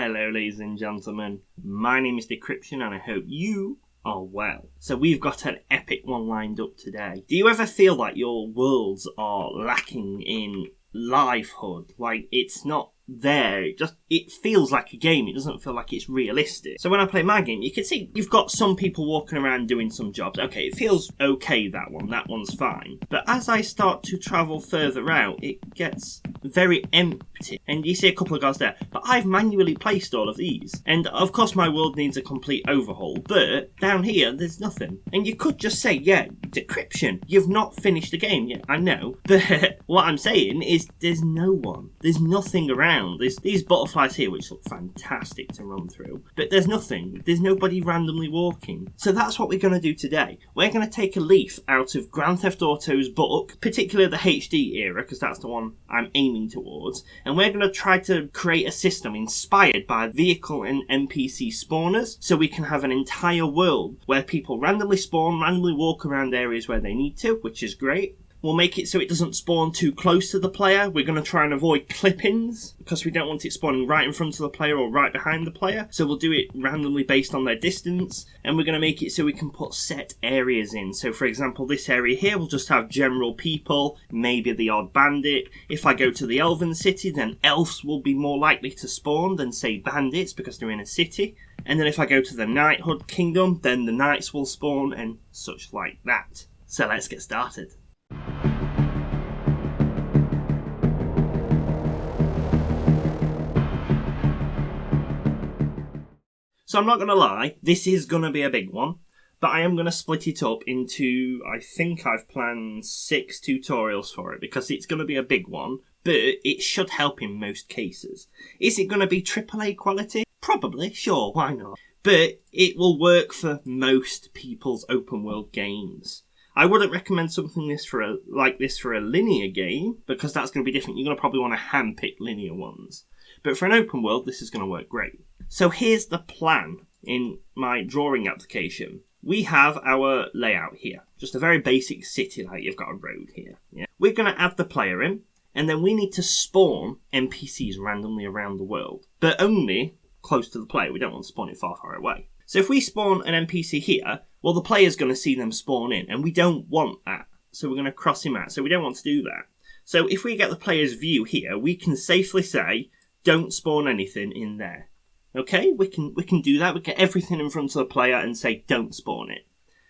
Hello ladies and gentlemen, my name is Decryption and I hope you are well. So we've got an epic one lined up today. Do you ever feel like your worlds are lacking in livehood? Like it's not there, it feels like a game, it doesn't feel like it's realistic. So when I play my game, you can see you've got some people walking around doing some jobs. Okay, it feels okay, that one's fine. But as I start to travel further out, it gets very empty. And you see a couple of guys there, but I've manually placed all of these. And of course my world needs a complete overhaul, but down here there's nothing. And you could just say, yeah, Decryption, you've not finished the game yet, I know. But what I'm saying is there's no one. There's nothing around. There's these butterflies here which look fantastic to run through, but there's nothing. There's nobody randomly walking. So that's what we're going to do today. We're going to take a leaf out of Grand Theft Auto's book, particularly the HD era, because that's the one I'm aiming towards, and we're going to try to create a system inspired by vehicle and NPC spawners, so we can have an entire world where people randomly spawn, randomly walk around areas where they need to, which is great. We'll make it so it doesn't spawn too close to the player. We're going to try and avoid clip-ins because we don't want it spawning right in front of the player or right behind the player. So we'll do it randomly based on their distance. And we're going to make it so we can put set areas in. So for example, this area here will just have general people, maybe the odd bandit. If I go to the Elven City, then elves will be more likely to spawn than say bandits because they're in a city. And then if I go to the Knighthood Kingdom, then the knights will spawn and such like that. So let's get started. So I'm not going to lie, this is going to be a big one, but I am going to split it up into, I think I've planned 6 tutorials for it, because it's going to be a big one, but it should help in most cases. Is it going to be AAA quality? Probably, sure, why not? But it will work for most people's open world games. I wouldn't recommend something like this for a linear game, because that's going to be different. You're going to probably want to handpick linear ones. But for an open world, this is going to work great. So here's the plan in my drawing application. We have our layout here. Just a very basic city, like you've got a road here. Yeah. We're going to add the player in, and then we need to spawn NPCs randomly around the world. But only close to the player. We don't want to spawn it far, far away. So if we spawn an NPC here, well, the player's going to see them spawn in, and we don't want that. So we're going to cross him out. So we don't want to do that. So if we get the player's view here, we can safely say, don't spawn anything in there. Okay, we can do that. We get everything in front of the player and say, don't spawn it.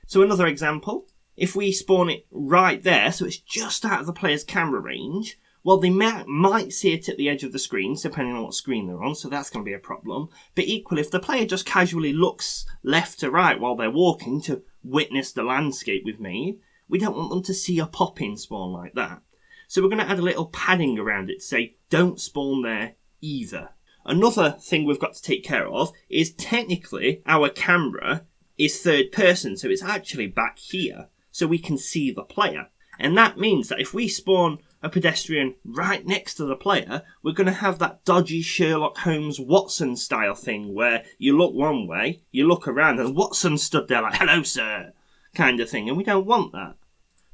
So another example, if we spawn it right there, so it's just out of the player's camera range, well, they might see it at the edge of the screen, depending on what screen they're on, so that's going to be a problem. But equally, if the player just casually looks left to right while they're walking to witness the landscape we've made, we don't want them to see a pop-in spawn like that. So we're going to add a little padding around it to say, don't spawn there either. Another thing we've got to take care of is technically our camera is third person, so it's actually back here, so we can see the player. And that means that if we spawn a pedestrian right next to the player, we're going to have that dodgy Sherlock Holmes Watson style thing where you look one way, you look around, and Watson stood there like, hello sir, kind of thing, and we don't want that.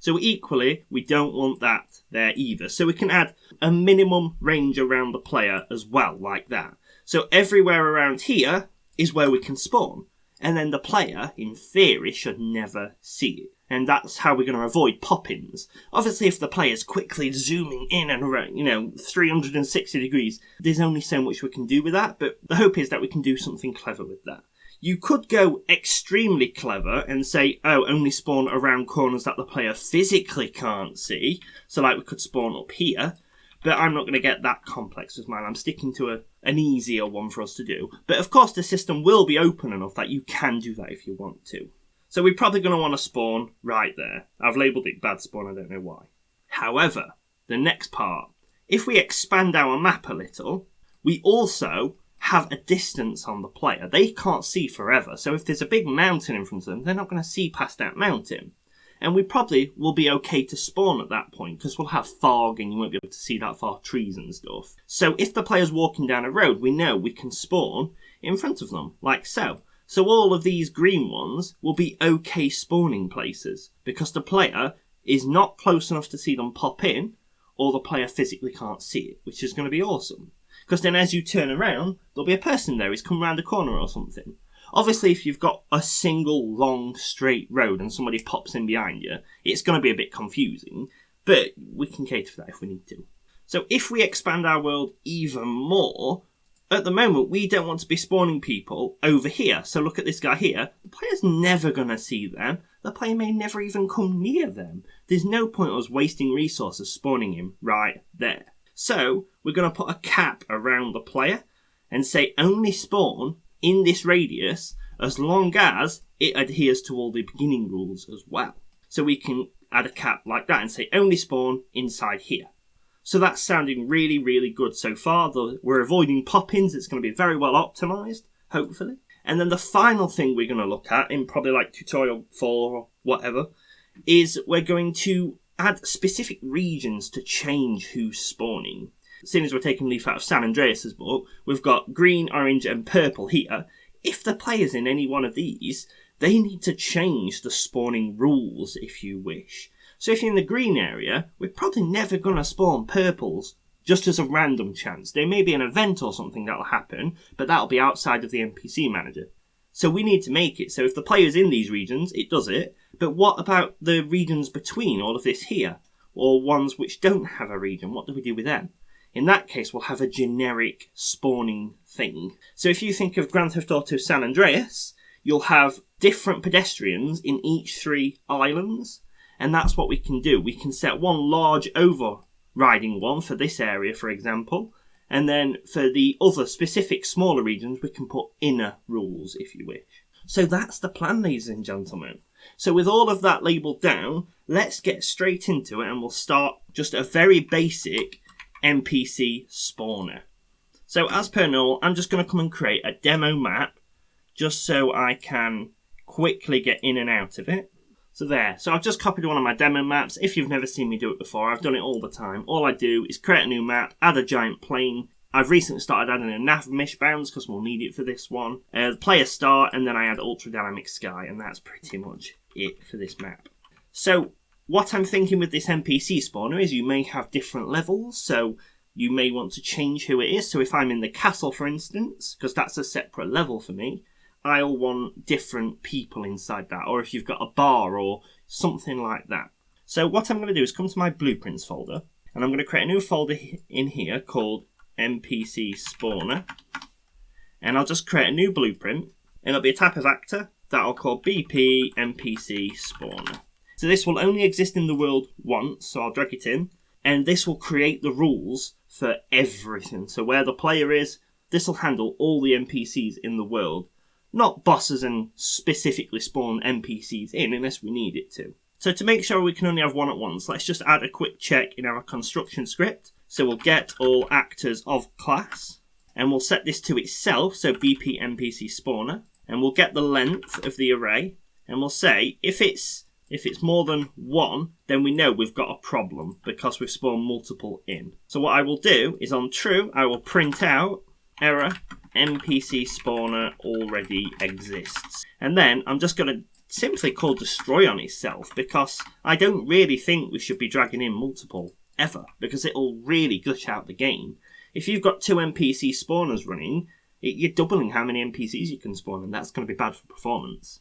So equally, we don't want that there either. So we can add a minimum range around the player as well, like that. So everywhere around here is where we can spawn. And then the player, in theory, should never see it. And that's how we're going to avoid pop-ins. Obviously, if the player's quickly zooming in and around, 360 degrees, there's only so much we can do with that. But the hope is that we can do something clever with that. You could go extremely clever and say, oh, only spawn around corners that the player physically can't see. So like we could spawn up here. But I'm not going to get that complex with mine. I'm sticking to an easier one for us to do. But of course the system will be open enough that you can do that if you want to. So we're probably going to want to spawn right there. I've labelled it bad spawn, I don't know why. However, the next part, if we expand our map a little, we also have a distance on the player. They can't see forever, so if there's a big mountain in front of them, they're not going to see past that mountain. And we probably will be okay to spawn at that point, because we'll have fog and you won't be able to see that far trees and stuff. So if the player's walking down a road, we know we can spawn in front of them, like so. So all of these green ones will be okay spawning places, because the player is not close enough to see them pop in, or the player physically can't see it, which is going to be awesome. because then as you turn around, there'll be a person there who's come around a corner or something. Obviously, if you've got a single long straight road and somebody pops in behind you, it's going to be a bit confusing, but we can cater for that if we need to. So if we expand our world even more, at the moment we don't want to be spawning people over here. So look at this guy here. The player's never going to see them. The player may never even come near them. There's no point us wasting resources spawning him right there. So we're going to put a cap around the player and say only spawn in this radius as long as it adheres to all the beginning rules as well. So we can add a cap like that and say only spawn inside here. So that's sounding really, really good so far. We're avoiding pop-ins. It's going to be very well optimized, hopefully. And then the final thing we're going to look at in probably like tutorial 4 or whatever is we're going to add specific regions to change who's spawning. Seeing as we're taking a leaf out of San Andreas' book, we've got green, orange and purple here. If the player's in any one of these, they need to change the spawning rules if you wish. So if you're in the green area, we're probably never going to spawn purples just as a random chance. There may be an event or something that'll happen, but that'll be outside of the NPC manager. So we need to make it so if the player's in these regions, it does it. But what about the regions between all of this here? Or ones which don't have a region? What do we do with them? In that case, we'll have a generic spawning thing. So if you think of Grand Theft Auto San Andreas, you'll have different pedestrians in each 3 islands. And that's what we can do. We can set one large overriding one for this area, for example. And then for the other specific smaller regions, we can put inner rules, if you wish. So that's the plan, ladies and gentlemen. So with all of that labelled down, let's get straight into it and we'll start just a very basic NPC spawner. So as per normal, I'm just going to come and create a demo map just so I can quickly get in and out of it. So there. So I've just copied one of my demo maps. If you've never seen me do it before, I've done it all the time. All I do is create a new map, add a giant plane. I've recently started adding a nav mesh bounds because we'll need it for this one. The player start, and then I add ultra dynamic sky, and that's pretty much it for this map. So what I'm thinking with this NPC spawner is you may have different levels, so you may want to change who it is. So if I'm in the castle, for instance, because that's a separate level for me, I'll want different people inside that, or if you've got a bar or something like that. So what I'm going to do is come to my blueprints folder, and I'm going to create a new folder in here called NPC Spawner, and I'll just create a new blueprint, and it'll be a type of actor that I'll call BP NPC Spawner. So this will only exist in the world once, so I'll drag it in, and this will create the rules for everything. So where the player is, this will handle all the NPCs in the world. Not bosses and specifically spawn NPCs in unless we need it to. So to make sure we can only have one at once, let's just add a quick check in our construction script. So we'll get all actors of class, and we'll set this to itself, so BP NPC spawner, and we'll get the length of the array, and we'll say if it's more than 1, then we know we've got a problem because we've spawned multiple in. So what I will do is on true, I will print out error NPC spawner already exists. And then I'm just going to simply call destroy on itself because I don't really think we should be dragging in multiple ever because it'll really glitch out the game. If you've got 2 NPC spawners running, you're doubling how many NPCs you can spawn, and that's going to be bad for performance.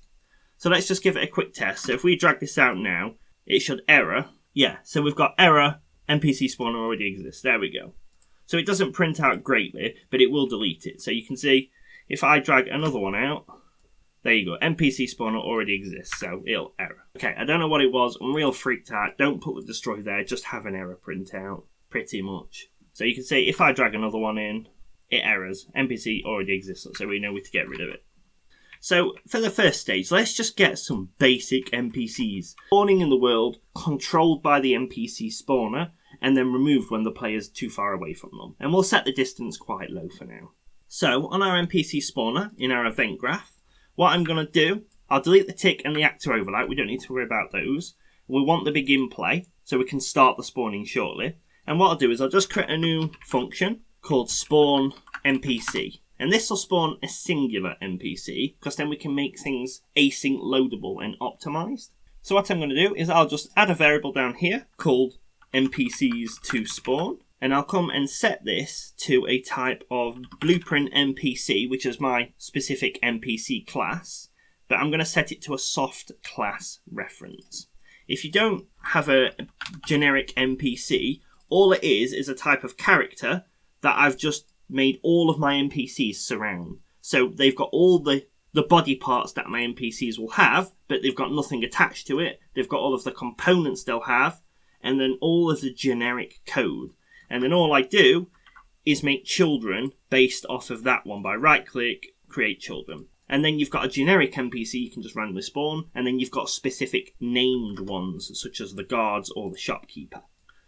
So let's just give it a quick test. So if we drag this out now, it should error. Yeah, so we've got error NPC spawner already exists. There we go. So it doesn't print out greatly, but it will delete it. So you can see if I drag another one out, there you go. NPC spawner already exists, so it'll error. Okay, I don't know what it was. I'm real freaked out. Don't put the destroy there. Just have an error print out, pretty much. So you can see if I drag another one in, it errors. NPC already exists, so we know where to get rid of it. So for the first stage, let's just get some basic NPCs. Spawning in the world, controlled by the NPC spawner, and then removed when the player's too far away from them. And we'll set the distance quite low for now. So on our NPC spawner, in our event graph, what I'm going to do, I'll delete the tick and the actor overlay. We don't need to worry about those. We want the begin play, so we can start the spawning shortly. And what I'll do is I'll just create a new function called spawn NPC. And this will spawn a singular NPC, because then we can make things async loadable and optimized. So what I'm going to do is I'll just add a variable down here called NPCs to spawn. and I'll come and set this to a type of blueprint NPC, which is my specific NPC class, but I'm going to set it to a soft class reference. If you don't have a generic NPC, all it is a type of character that I've just made all of my NPCs surround. So they've got all the body parts that my NPCs will have, but they've got nothing attached to it. They've got all of the components they'll have, and then all of the generic code. And then all I do is make children based off of that one by right-click, create children. And then you've got a generic NPC you can just randomly spawn, and then you've got specific named ones, such as the guards or the shopkeeper.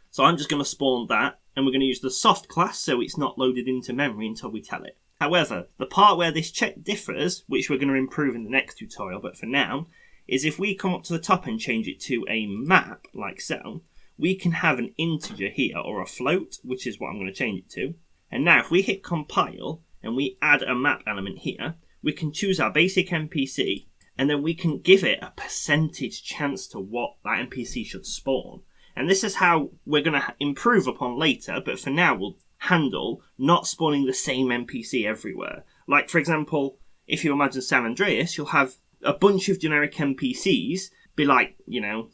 So I'm just going to spawn that, and we're going to use the soft class so it's not loaded into memory until we tell it. However, the part where this check differs, which we're going to improve in the next tutorial, but for now, is if we come up to the top and change it to a map, like so, we can have an integer here, or a float, which is what I'm going to change it to. And now if we hit compile, and we add a map element here, we can choose our basic NPC, and then we can give it a percentage chance to what that NPC should spawn. And this is how we're going to improve upon later, but for now we'll handle not spawning the same NPC everywhere. Like, for example, if you imagine San Andreas, you'll have a bunch of generic NPCs be like,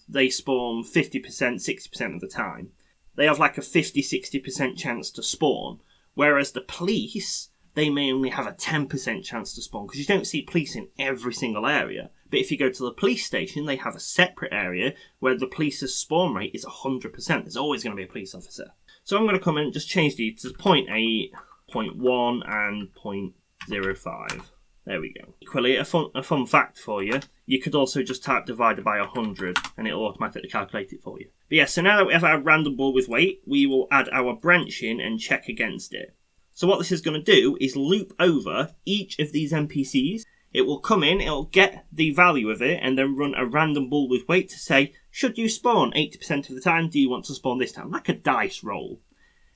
they spawn 50%, 60% of the time. They have like a 50-60% chance to spawn. Whereas the police, they may only have a 10% chance to spawn, because you don't see police in every single area. But if you go to the police station, they have a separate area where the police's spawn rate is 100%. There's always going to be a police officer. So I'm going to come in and just change these to 0.8, 0.1 and 0.05. There we go. Equally, a fun fact for you, you could also just type divided by 100 and it'll automatically calculate it for you. But yeah, so now that we have our random ball with weight, we will add our branch in and check against it. So what this is going to do is loop over each of these NPCs. It will come in, it'll get the value of it, and then run a random ball with weight to say, should you spawn 80% of the time? Do you want to spawn this time? Like a dice roll.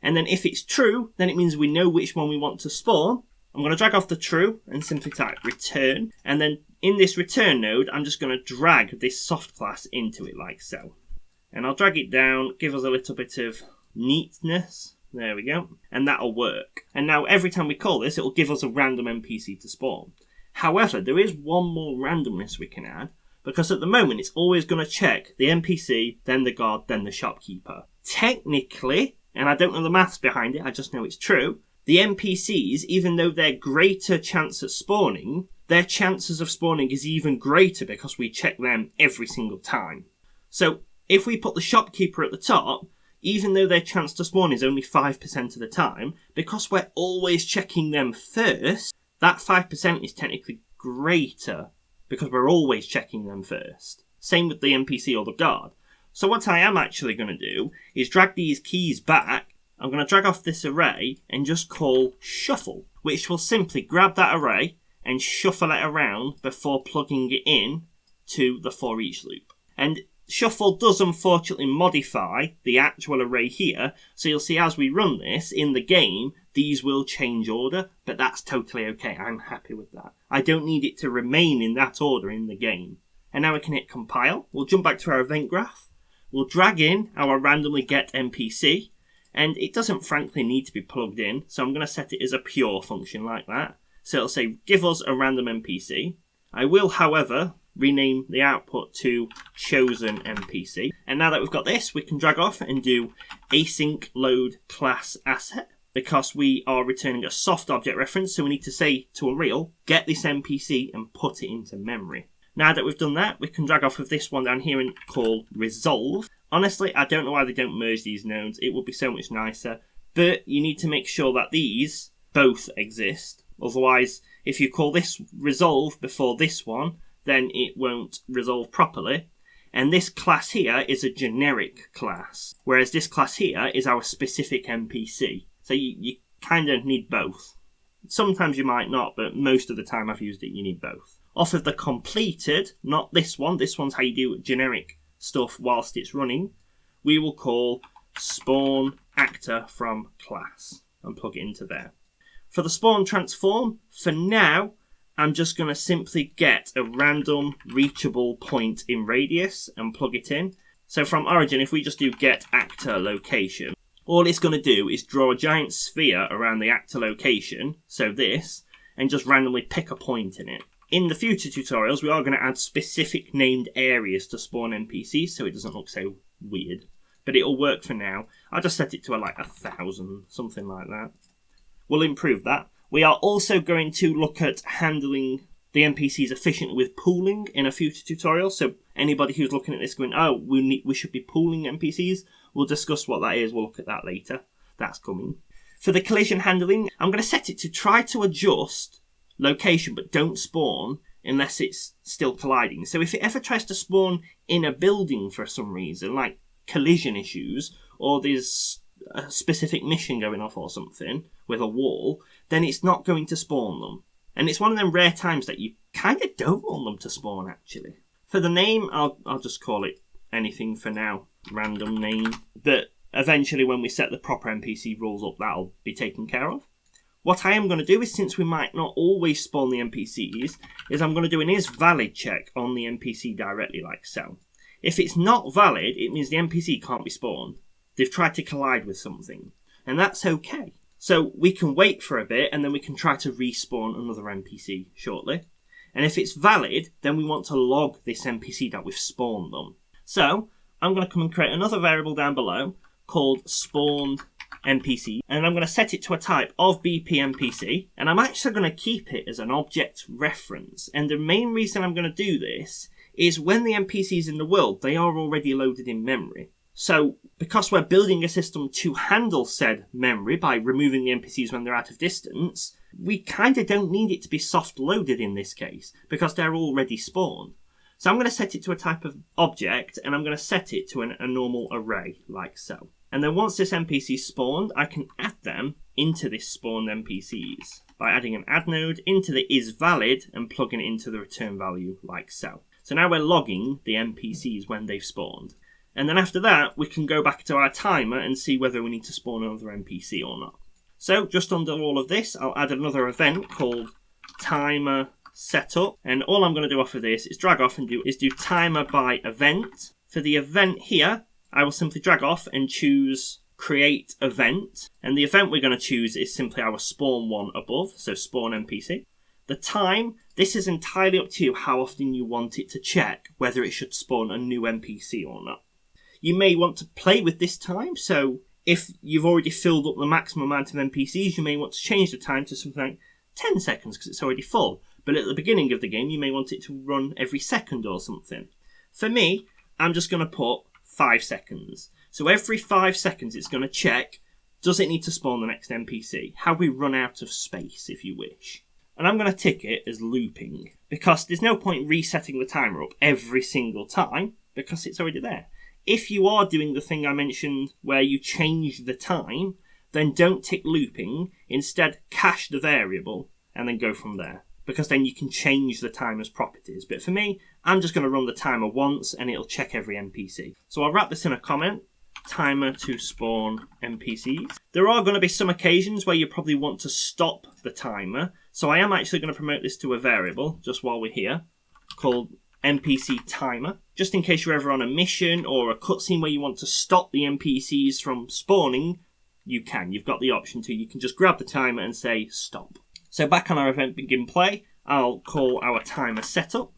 And then if it's true, then it means we know which one we want to spawn. I'm going to drag off the true and simply type return. And then in this return node, I'm just going to drag this soft class into it like so. And I'll drag it down, give us a little bit of neatness. There we go. And that'll work. And now every time we call this, it'll give us a random NPC to spawn. However, there is one more randomness we can add, because at the moment it's always going to check the NPC, then the guard, then the shopkeeper. Technically, and I don't know the maths behind it, I just know it's true, the NPCs, even though they're greater chance at spawning, their chances of spawning is even greater because we check them every single time. So if we put the shopkeeper at the top, even though their chance to spawn is only 5% of the time, because we're always checking them first, that 5% is technically greater because we're always checking them first. Same with the NPC or the guard. So what I am actually going to do is drag these keys back. I'm going to drag off this array and just call shuffle, which will simply grab that array and shuffle it around before plugging it in to the for each loop. And shuffle does unfortunately modify the actual array here, so you'll see as we run this in the game, these will change order, but that's totally okay. I'm happy with that. I don't need it to remain in that order in the game. And now we can hit compile. We'll jump back to our event graph. We'll drag in our randomly get NPC, and it doesn't frankly need to be plugged in, so I'm going to set it as a pure function like that. So it'll say give us a random NPC. I will, however, rename the output to chosen NPC. And now that we've got this, we can drag off and do async load class asset, because we are returning a soft object reference, so we need to say to Unreal, get this NPC and put it into memory. Now that we've done that, we can drag off of this one down here and call resolve. Honestly, I don't know why they don't merge these nodes. It would be so much nicer. But you need to make sure that these both exist. Otherwise, if you call this resolve before this one, then it won't resolve properly. And this class here is a generic class, whereas this class here is our specific NPC. So you kind of need both. Sometimes you might not, but most of the time I've used it, you need both. Off of the completed, not this one, this one's how you do generic stuff whilst it's running, we will call spawn actor from class and plug it into there. For the spawn transform, for now, I'm just going to simply get a random reachable point in radius and plug it in. So from origin, if we just do get actor location, All it's going to do is draw a giant sphere around the actor location, so this, and just randomly pick a point in it. In the future tutorials, we are going to add specific named areas to spawn NPCs so it doesn't look so weird. But it'll work for now. I'll just set it to like 1,000, something like that. We'll improve that. We are also going to look at handling the NPCs efficiently with pooling in a future tutorial. So anybody who's looking at this going, oh, we should be pooling NPCs, we'll discuss what that is. We'll look at that later. That's coming. For the collision handling, I'm going to set it to try to adjust location but don't spawn unless it's still colliding. So if it ever tries to spawn in a building for some reason, like collision issues, or there's a specific mission going off or something with a wall, then it's not going to spawn them. And it's one of them rare times that you kind of don't want them to spawn, actually. For the name, I'll just call it anything for now. Random name. But eventually when we set the proper NPC rules up, that'll be taken care of. What I am going to do is, since we might not always spawn the NPCs, is I'm going to do an isValid check on the NPC directly like so. If it's not valid, it means the NPC can't be spawned. They've tried to collide with something. And that's okay. So we can wait for a bit and then we can try to respawn another NPC shortly. And if it's valid, then we want to log this NPC that we've spawned them. So I'm going to come and create another variable down below called spawned NPC. And I'm going to set it to a type of BP NPC. And I'm actually going to keep it as an object reference. And the main reason I'm going to do this is when the NPCs in the world, they are already loaded in memory. So, because we're building a system to handle said memory by removing the NPCs when they're out of distance, we kind of don't need it to be soft loaded in this case, because they're already spawned. So I'm going to set it to a type of object, and I'm going to set it to a normal array, like so. And then once this NPC is spawned, I can add them into this spawned NPCs by adding an add node into the isValid and plugging it into the return value, like so. So now we're logging the NPCs when they've spawned. And then after that, we can go back to our timer and see whether we need to spawn another NPC or not. So just under all of this, I'll add another event called timer setup. And all I'm going to do off of this is drag off and do timer by event. For the event here, I will simply drag off and choose create event. And the event we're going to choose is simply our spawn one above, so spawn NPC. The time, this is entirely up to you how often you want it to check whether it should spawn a new NPC or not. You may want to play with this time, so if you've already filled up the maximum amount of NPCs, you may want to change the time to something like 10 seconds because it's already full. But at the beginning of the game, you may want it to run every second or something. For me, I'm just going to put 5 seconds. So every 5 seconds, it's going to check, does it need to spawn the next NPC? Have we run out of space, if you wish? And I'm going to tick it as looping, because there's no point resetting the timer up every single time, because it's already there. If you are doing the thing I mentioned where you change the time, then don't tick looping. Instead, cache the variable and then go from there, because then you can change the timer's properties. But for me, I'm just going to run the timer once and it'll check every NPC. So I'll wrap this in a comment. Timer to spawn NPCs. There are going to be some occasions where you probably want to stop the timer. So I am actually going to promote this to a variable, just while we're here, called NPC timer. Just in case you're ever on a mission or a cutscene where you want to stop the NPCs from spawning, you can. You've got the option to. You can just grab the timer and say stop. So back on our event begin play, I'll call our timer setup,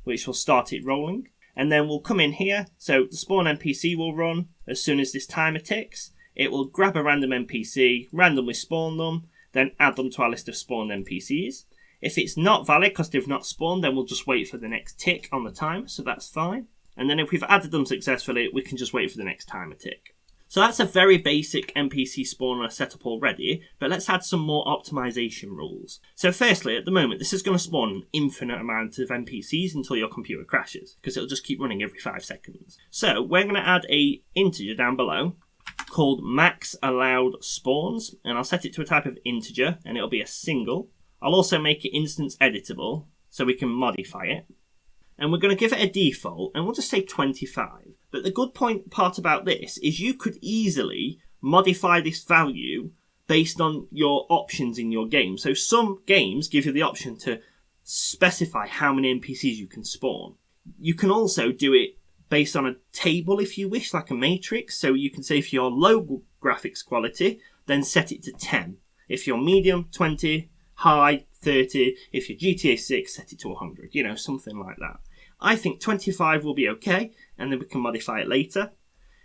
which will start it rolling. And then we'll come in here. So the spawn NPC will run as soon as this timer ticks. It will grab a random NPC, randomly spawn them, then add them to our list of spawned NPCs. If it's not valid because they've not spawned, then we'll just wait for the next tick on the timer, so that's fine. And then if we've added them successfully, we can just wait for the next timer tick. So that's a very basic NPC spawner setup already, but let's add some more optimization rules. So firstly, at the moment, this is going to spawn an infinite amount of NPCs until your computer crashes, because it'll just keep running every 5 seconds. So we're going to add an integer down below called max allowed spawns, and I'll set it to a type of integer, and it'll be a single. I'll also make it instance editable, so we can modify it. And we're going to give it a default, and we'll just say 25. But the good part about this is you could easily modify this value based on your options in your game. So some games give you the option to specify how many NPCs you can spawn. You can also do it based on a table if you wish, like a matrix. So you can say if you're low graphics quality, then set it to 10. If you're medium, 20, high, 30. If you're GTA 6, set it to 100. You know, something like that. I think 25 will be okay, and then we can modify it later.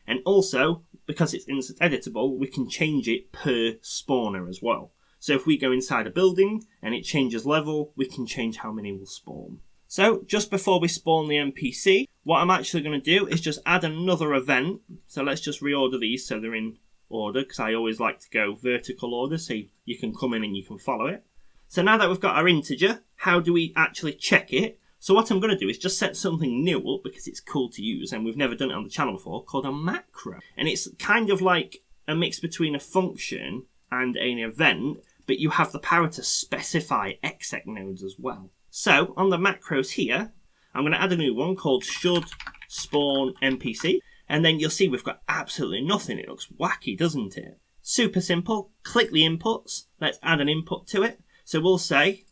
And also, because it's instant editable, we can change it per spawner as well. So if we go inside a building and it changes level, we can change how many will spawn. So just before we spawn the NPC, what I'm actually going to do is just add another event. So let's just reorder these so they're in order, because I always like to go vertical order so you can come in and you can follow it. So now that we've got our integer, how do we actually check it? So what I'm going to do is just set something new up, because it's cool to use and we've never done it on the channel before, called a macro. And it's kind of like a mix between a function and an event, but you have the power to specify exec nodes as well. So on the macros here, I'm going to add a new one called should spawn NPC. And then you'll see we've got absolutely nothing. It looks wacky, doesn't it? Super simple. Click the inputs. Let's add an input to it. So we'll say,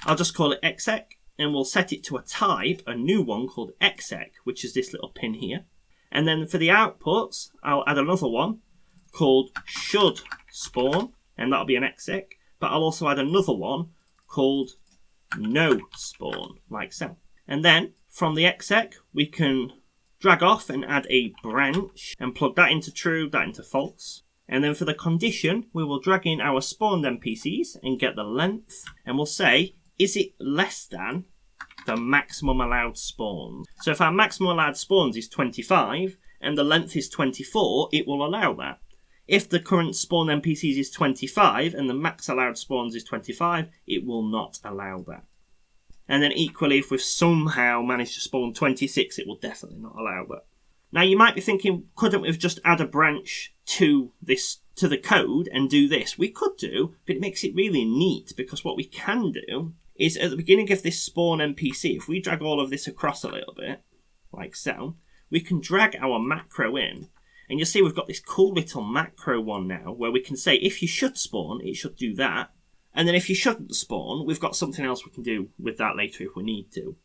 I'll just call it exec, and we'll set it to a type, a new one called exec, which is this little pin here. And then for the outputs, I'll add another one called should spawn, and that'll be an exec. But I'll also add another one called no spawn, like so. And then from the exec, we can drag off and add a branch and plug that into true, that into false. And then for the condition, we will drag in our spawned NPCs and get the length. And we'll say, is it less than the maximum allowed spawns? So if our maximum allowed spawns is 25 and the length is 24, it will allow that. If the current spawn NPCs is 25 and the max allowed spawns is 25, it will not allow that. And then equally, if we've somehow managed to spawn 26, it will definitely not allow that. Now you might be thinking, couldn't we just add a branch to the code and do this? We could do, but it makes it really neat, because what we can do is at the beginning of this spawn NPC, if we drag all of this across a little bit, like so, we can drag our macro in. And you'll see we've got this cool little macro one now, where we can say if you should spawn, it should do that. And then if you shouldn't spawn, we've got something else we can do with that later if we need to.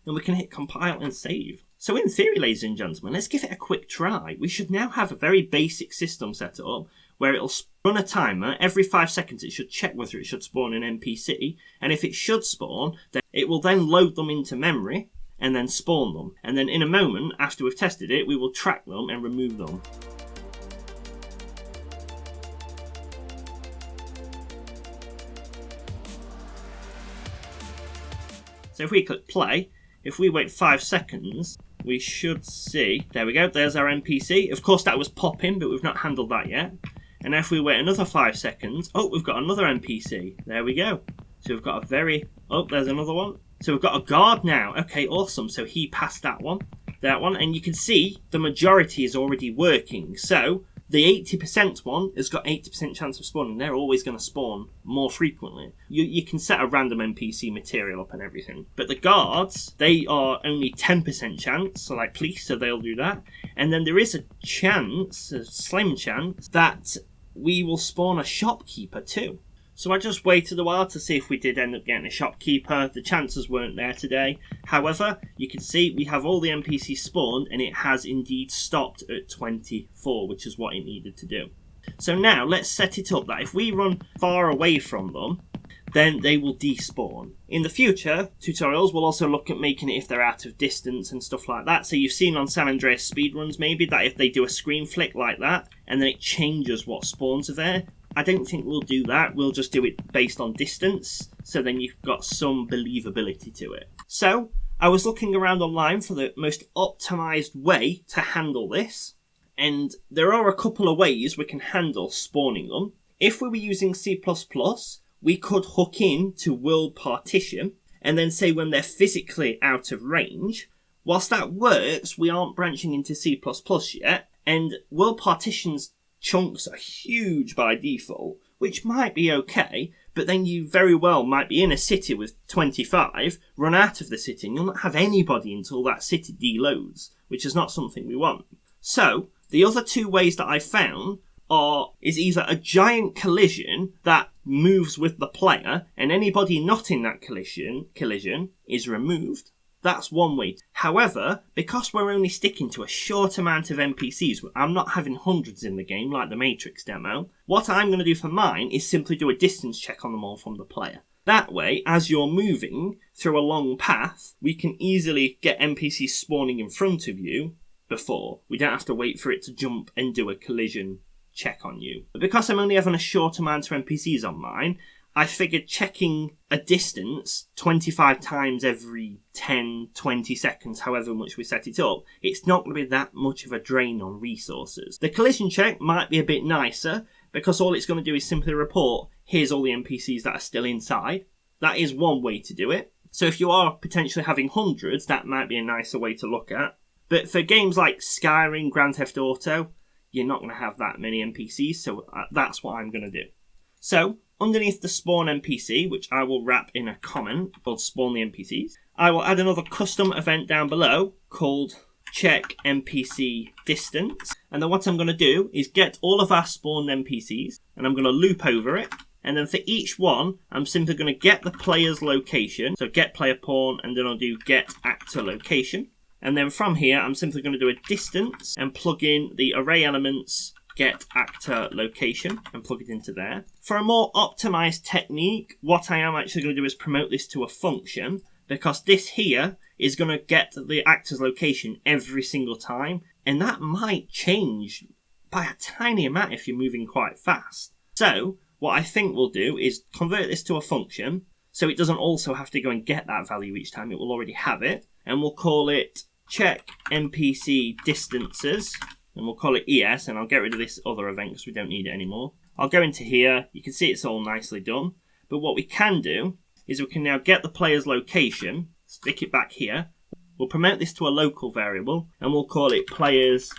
And we can hit compile and save. So in theory, ladies and gentlemen, let's give it a quick try. We should now have a very basic system set up where it'll run a timer. Every 5 seconds it should check whether it should spawn an NPC. And if it should spawn, then it will then load them into memory and then spawn them. And then in a moment, after we've tested it, we will track them and remove them. So if we click play, if we wait 5 seconds, we should see, there we go, there's our NPC. Of course that was popping, but we've not handled that yet. And if we wait another 5 seconds, oh, we've got another NPC. There we go. So we've got a very, oh, there's another one. So we've got a guard now. Okay, awesome. So he passed that one, and you can see the majority is already working. So the 80% one has got 80% chance of spawning. They're always going to spawn more frequently. You can set a random NPC material up and everything. But the guards, they are only 10% chance, so like police, so they'll do that. And then there is a chance, a slim chance, that we will spawn a shopkeeper too. So I just waited a while to see if we did end up getting a shopkeeper. The chances weren't there today. However, you can see we have all the NPCs spawned and it has indeed stopped at 24, which is what it needed to do. So now let's set it up that if we run far away from them, then they will despawn. In the future tutorials, we'll also look at making it if they're out of distance and stuff like that. So you've seen on San Andreas speedruns maybe that if they do a screen flick like that and then it changes what spawns are there, I don't think we'll do that. We'll just do it based on distance, so then you've got some believability to it. So I was looking around online for the most optimized way to handle this, and there are a couple of ways we can handle spawning them. If we were using C++, we could hook in to world partition and then say when they're physically out of range. Whilst that works, we aren't branching into C++ yet, and world partition's chunks are huge by default, which might be okay, but then you very well might be in a city with 25, run out of the city, and you'll not have anybody until that city deloads, which is not something we want. So, the other two ways that I found is either a giant collision that moves with the player, and anybody not in that collision is removed, That's one way. However, because we're only sticking to a short amount of NPCs, I'm not having hundreds in the game like the Matrix demo, what I'm going to do for mine is simply do a distance check on them all from the player. That way, as you're moving through a long path, we can easily get NPCs spawning in front of you before. We don't have to wait for it to jump and do a collision check on you. But because I'm only having a short amount of NPCs on mine, I figured checking a distance 25 times every 10, 20 seconds, however much we set it up, it's not going to be that much of a drain on resources. The collision check might be a bit nicer, because all it's going to do is simply report, here's all the NPCs that are still inside. That is one way to do it. So if you are potentially having hundreds, that might be a nicer way to look at. But for games like Skyrim, Grand Theft Auto, you're not going to have that many NPCs, so that's what I'm going to do. So, underneath the spawn NPC, which I will wrap in a comment called spawn the NPCs, I will add another custom event down below called check NPC distance. And then what I'm going to do is get all of our spawned NPCs, and I'm going to loop over it. And then for each one, I'm simply going to get the player's location. So get player pawn, and then I'll do get actor location. And then from here, I'm simply going to do a distance and plug in the array elements get actor location and plug it into there. For a more optimized technique, what I am actually going to do is promote this to a function, because this here is going to get the actor's location every single time, and that might change by a tiny amount if you're moving quite fast. So what I think we'll do is convert this to a function, so it doesn't also have to go and get that value each time, it will already have it, and we'll call it check NPC distances, and we'll call it ES, and I'll get rid of this other event because we don't need it anymore. I'll go into here, you can see it's all nicely done, but what we can do is we can now get the player's location, stick it back here, we'll promote this to a local variable, and we'll call it player's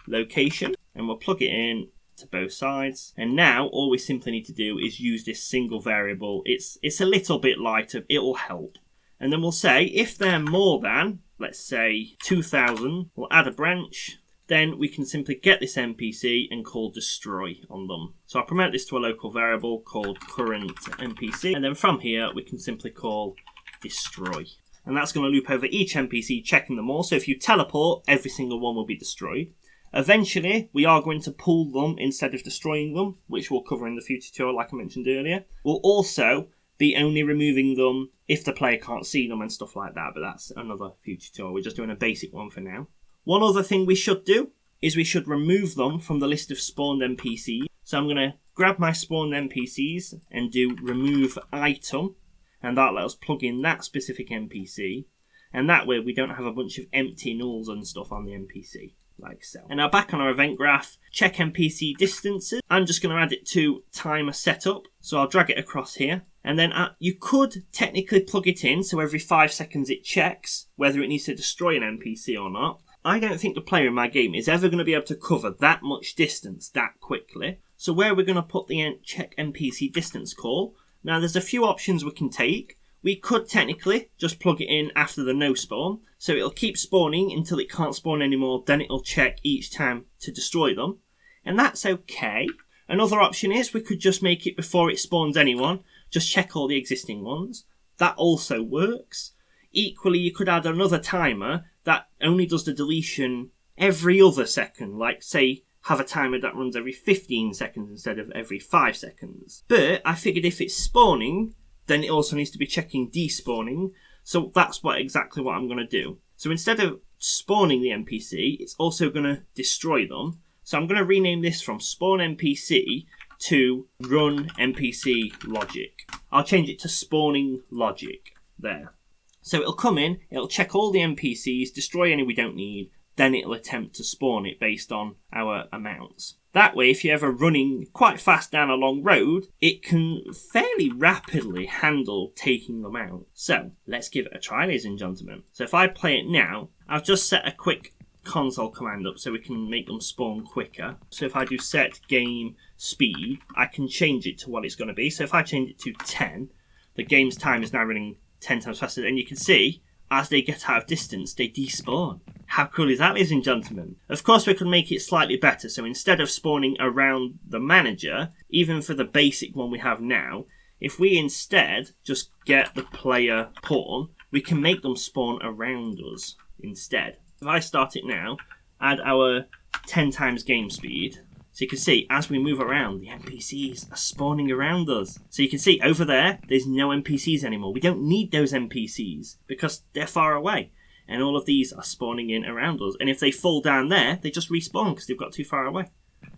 location, and we'll plug it in to both sides, and now all we simply need to do is use this single variable. It's a little bit lighter, it'll help. And then we'll say if they're more than, let's say 2000, we'll add a branch, then we can simply get this NPC and call destroy on them. So I'll promote this to a local variable called current NPC, and then from here we can simply call destroy. And that's going to loop over each NPC, checking them all. So if you teleport, every single one will be destroyed. Eventually, we are going to pull them instead of destroying them, which we'll cover in the future tutorial like I mentioned earlier. We'll also be only removing them if the player can't see them and stuff like that, but that's another future tutorial. We're just doing a basic one for now. One other thing we should do is we should remove them from the list of spawned NPCs. So I'm going to grab my spawned NPCs and do remove item, and that lets us plug in that specific NPC, and that way we don't have a bunch of empty nulls and stuff on the NPC, like so. And now back on our event graph, check NPC distances. I'm just going to add it to timer setup, so I'll drag it across here. And then you could technically plug it in, so every 5 seconds it checks whether it needs to destroy an NPC or not. I don't think the player in my game is ever going to be able to cover that much distance that quickly. So where we're going to put the check NPC distance call, now there's a few options we can take. We could technically just plug it in after the no spawn, so it'll keep spawning until it can't spawn anymore, then it'll check each time to destroy them, and that's okay. Another option is we could just make it before it spawns anyone, just check all the existing ones. That also works. Equally, you could add another timer that only does the deletion every other second, like say have a timer that runs every 15 seconds instead of every 5 seconds. But I figured if it's spawning, then it also needs to be checking despawning, so that's exactly what I'm going to do. So instead of spawning the NPC, it's also going to destroy them. So I'm going to rename this from spawn NPC to run NPC logic. I'll change it to spawning logic there. So it'll come in, it'll check all the NPCs, destroy any we don't need, then it'll attempt to spawn it based on our amounts. That way, if you're ever running quite fast down a long road, it can fairly rapidly handle taking them out. So let's give it a try, ladies and gentlemen. So if I play it now, I've just set a quick console command up so we can make them spawn quicker. So if I do set game speed, I can change it to what it's going to be. So if I change it to 10, the game's time is now running 10 times faster, and you can see as they get out of distance they despawn. How cool is that, ladies and gentlemen? Of course we could make it slightly better, so instead of spawning around the manager, even for the basic one we have now, if we instead just get the player pawn we can make them spawn around us instead. If I start it now, add our 10 times game speed. So you can see, as we move around, the NPCs are spawning around us. So you can see, over there, there's no NPCs anymore. We don't need those NPCs, because they're far away. And all of these are spawning in around us. And if they fall down there, they just respawn, because they've got too far away.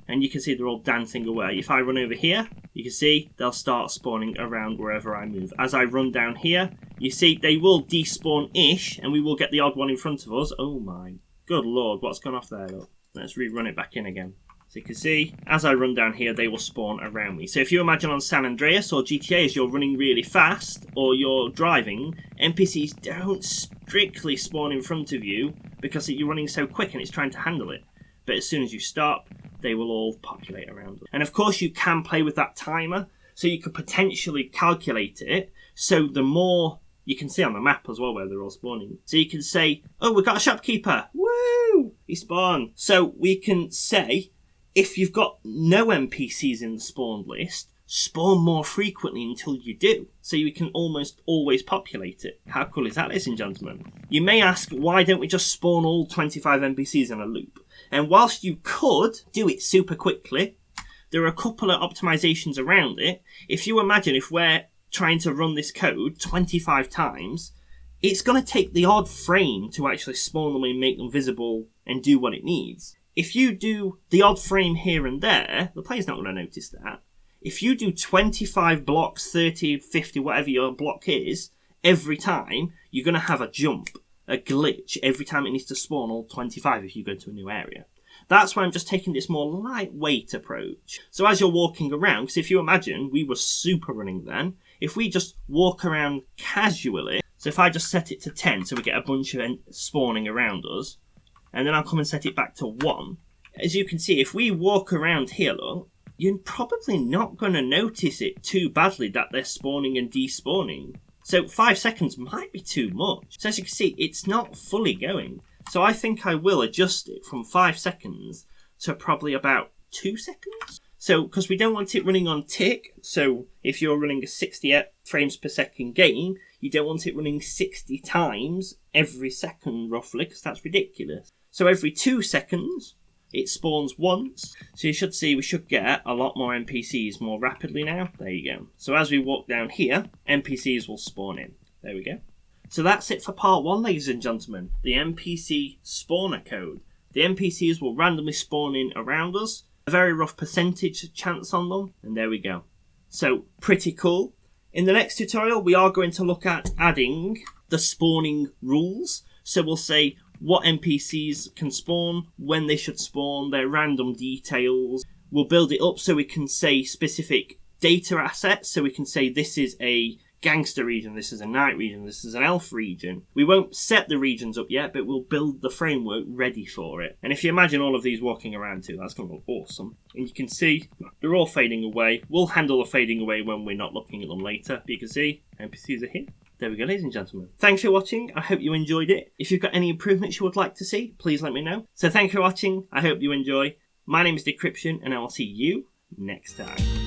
And you can see they're all dancing away. If I run over here, you can see they'll start spawning around wherever I move. As I run down here, you see they will despawn-ish, and we will get the odd one in front of us. Oh my good lord, what's gone off there? Look. Let's rerun it back in again. So you can see, as I run down here, they will spawn around me. So if you imagine on San Andreas or GTA, as you're running really fast, or you're driving, NPCs don't strictly spawn in front of you, because you're running so quick and it's trying to handle it. But as soon as you stop, they will all populate around. And of course you can play with that timer, so you could potentially calculate it, so the more, you can see on the map as well where they're all spawning. So you can say, oh, we've got a shopkeeper, woo, he spawned. So we can say, if you've got no NPCs in the spawned list, spawn more frequently until you do, so you can almost always populate it. How cool is that, ladies and gentlemen? You may ask, why don't we just spawn all 25 NPCs in a loop? And whilst you could do it super quickly, there are a couple of optimizations around it. If you imagine, if we're trying to run this code 25 times, it's going to take the odd frame to actually spawn them and make them visible and do what it needs. If you do the odd frame here and there, the player's not going to notice that. If you do 25 blocks, 30, 50, whatever your block is, every time, you're going to have a jump, a glitch, every time it needs to spawn all 25 if you go to a new area. That's why I'm just taking this more lightweight approach. So as you're walking around, because if you imagine we were super running then, if we just walk around casually, so if I just set it to 10 so we get a bunch of spawning around us, and then I'll come and set it back to 1. As you can see, if we walk around here, look, you're probably not going to notice it too badly that they're spawning and despawning. So 5 seconds might be too much. So as you can see, it's not fully going. So I think I will adjust it from 5 seconds to probably about 2 seconds. So, because we don't want it running on tick, so if you're running a 60 frames per second game, you don't want it running 60 times every second roughly, because that's ridiculous. So every 2 seconds, it spawns once. So you should see we should get a lot more NPCs more rapidly now. There you go. So as we walk down here, NPCs will spawn in. There we go. So that's it for part 1, ladies and gentlemen. The NPC spawner code. The NPCs will randomly spawn in around us. A very rough percentage chance on them. And there we go. So pretty cool. In the next tutorial, we are going to look at adding the spawning rules. So we'll say what NPCs can spawn, when they should spawn, their random details. We'll build it up so we can say specific data assets. So we can say this is a gangster region, this is a night region, this is an elf region. We won't set the regions up yet, but we'll build the framework ready for it. And if you imagine all of these walking around too, that's going to look awesome. And you can see they're all fading away. We'll handle the fading away when we're not looking at them later. But you can see NPCs are here. There we go, ladies and gentlemen. Thanks for watching. I hope you enjoyed it. If you've got any improvements you would like to see, please let me know. So thanks for watching. I hope you enjoy. My name is Decryption, and I will see you next time.